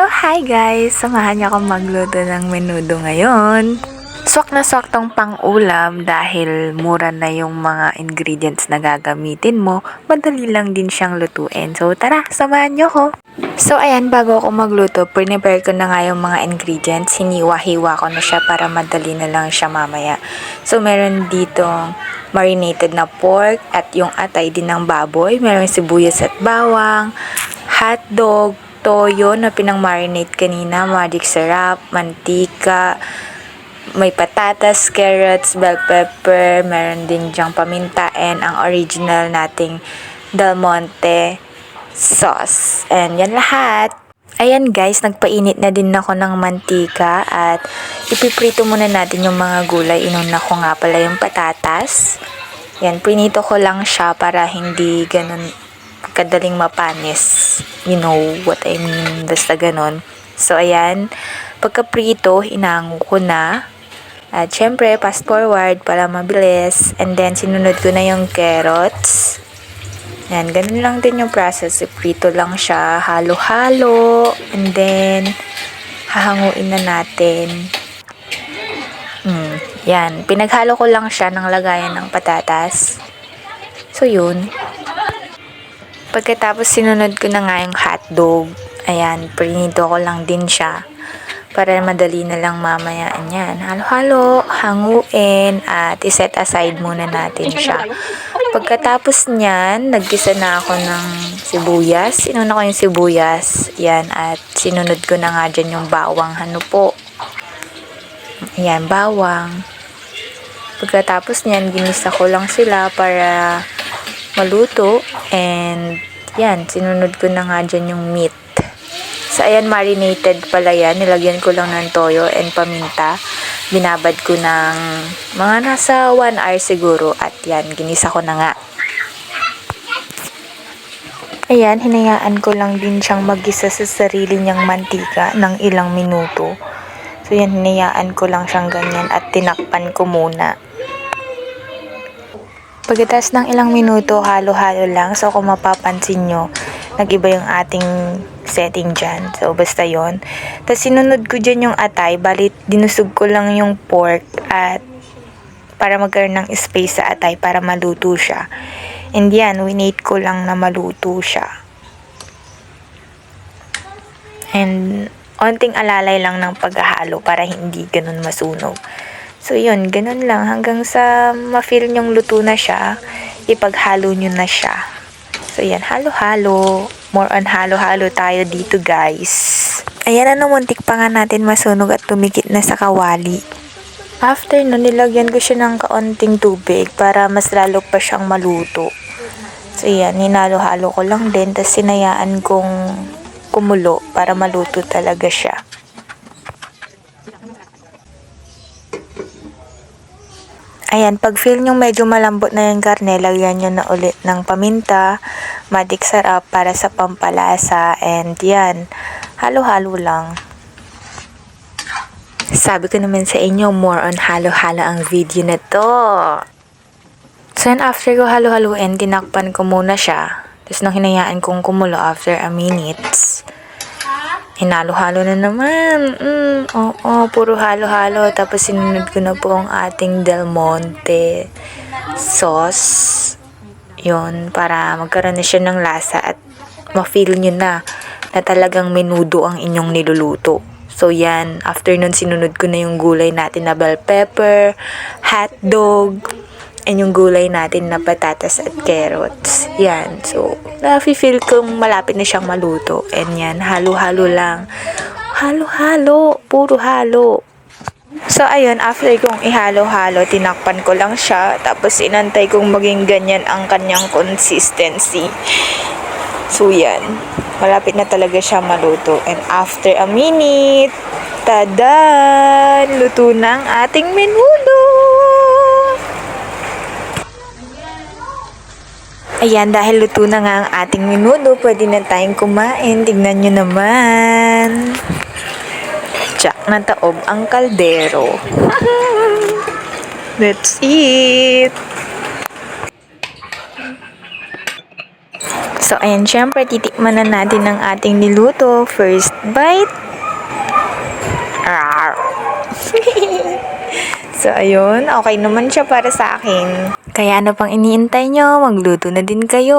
So, hi guys! Samahan niyo akong magluto ng menudo ngayon. Swak na swaktong pang-ulam dahil mura na yung mga ingredients na gagamitin mo. Madali lang din siyang lutuin. So, tara! Samahan niyo ko! So, ayan, bago ako magluto, prepare ko na nga yung mga ingredients. Hiniwa-hiwa ko na siya para madali na lang siya mamaya. So, meron ditong marinated na pork at yung atay din ng baboy. Meron sibuyas at bawang, hotdog, toyo na pinang-marinate kanina, magic syrup, mantika, may patatas, carrots, bell pepper, meron din dyang paminta, and ang original nating Del Monte sauce. And yan lahat. Ayan guys, nagpainit na din ako ng mantika at ipiprito muna natin yung mga gulay. Inuna ko nga pala yung patatas. Yan, prinito ko lang siya para hindi ganun kadaling mapanis. You know what I mean, basta ganon. So, ayan. Pagka-prito, inango ko na. At syempre, fast forward para mabilis. And then, sinunod ko na yung carrots. Yan, ganun lang din yung process. Iprito lang siya, halo-halo. And then, hahanguin na natin. Yan, pinaghalo ko lang siya ng lagayan ng patatas. So, yun. Pagkatapos sinunod ko na nga yung hotdog. Ayan, prinito ko lang din siya. Para madali na lang mamayaan yan. Halo-halo, hanguin, at iset aside muna natin siya. Pagkatapos niyan, naggisa na ako ng sibuyas. Sinuna ko yung sibuyas. Yan, at sinunod ko na nga dyan yung bawang. Ano po? Ayan, bawang. Pagkatapos niyan, ginisa ko lang sila para maluto. And yan, sinunod ko na nga dyan yung meat. So, ayan, marinated pala yan. Nilagyan ko lang ng toyo and paminta. Binabad ko ng mga nasa 1 hour siguro. At yan, ginisa ko na nga. Ayan, hinayaan ko lang din siyang magisa sa sarili niyang mantika ng ilang minuto. So, yan, hinayaan ko lang siyang ganyan at tinakpan ko muna. Pagkatapos ng ilang minuto, halo-halo lang. So, kung mapapansin nyo, nag-iba yung ating setting dyan. So, basta yon. Tapos, sinunod ko dyan yung atay. Balit, dinusog ko lang yung pork at para magkaroon ng space sa atay para maluto siya. And yan, winait ko lang na maluto siya. And, onting alalay lang ng paghahalo para hindi ganun masunog. So, yun, ganun lang. Hanggang sa ma-feel nyong luto na siya, ipaghalo nyo na siya. So, yan, halo-halo. More on halo-halo tayo dito, guys. Ayan na, muntik pa nga natin masunog at tumikit na sa kawali. After nun, nilagyan ko siya ng kaunting tubig para mas lalo pa siyang maluto. So, yan, hinalo-halo ko lang din. Tapos, sinayaan kong kumulo para maluto talaga siya. Ayan, pag feel nyo medyo malambot na yung karne, lagyan nyo na ulit ng paminta, magic syrup para sa pampalasa, and yan, halo-halo lang. Sabi ko naman sa inyo, more on halo-halo ang video na to. So, and after ko halo-haloin, tinakpan ko muna siya. Tapos nung hinayaan kong kumulo after a minutes, hinalo-halo na naman. Puro halo-halo. Tapos sinunod ko na po ang ating Del Monte sauce. Yun, para magkaroon na siya ng lasa at ma-feel nyo na talagang menudo ang inyong niluluto. So yan, after nun sinunod ko na yung gulay natin na bell pepper, hotdog, and yung gulay natin na patatas at carrots. Yan. So, na-feel kong malapit na siyang maluto. And yan, halo-halo lang. Halo-halo. Puro halo. So, ayun, after kong ihalo-halo, tinakpan ko lang siya. Tapos, inantay kong maging ganyan ang kanyang consistency. So, yan. Malapit na talaga siya maluto. And after a minute, tadan! Luto ng ating menudo! Ayan, dahil luto na nga ang ating menudo, pwede na tayong kumain. Tignan nyo naman. Tsak na taob ang kaldero. That's it. So, ayan, syempre, titikman na natin ang ating niluto. First bite. Rawr. So, ayun, okay naman siya para sa akin. Kaya ano pang iniintay nyo? Magluto na din kayo.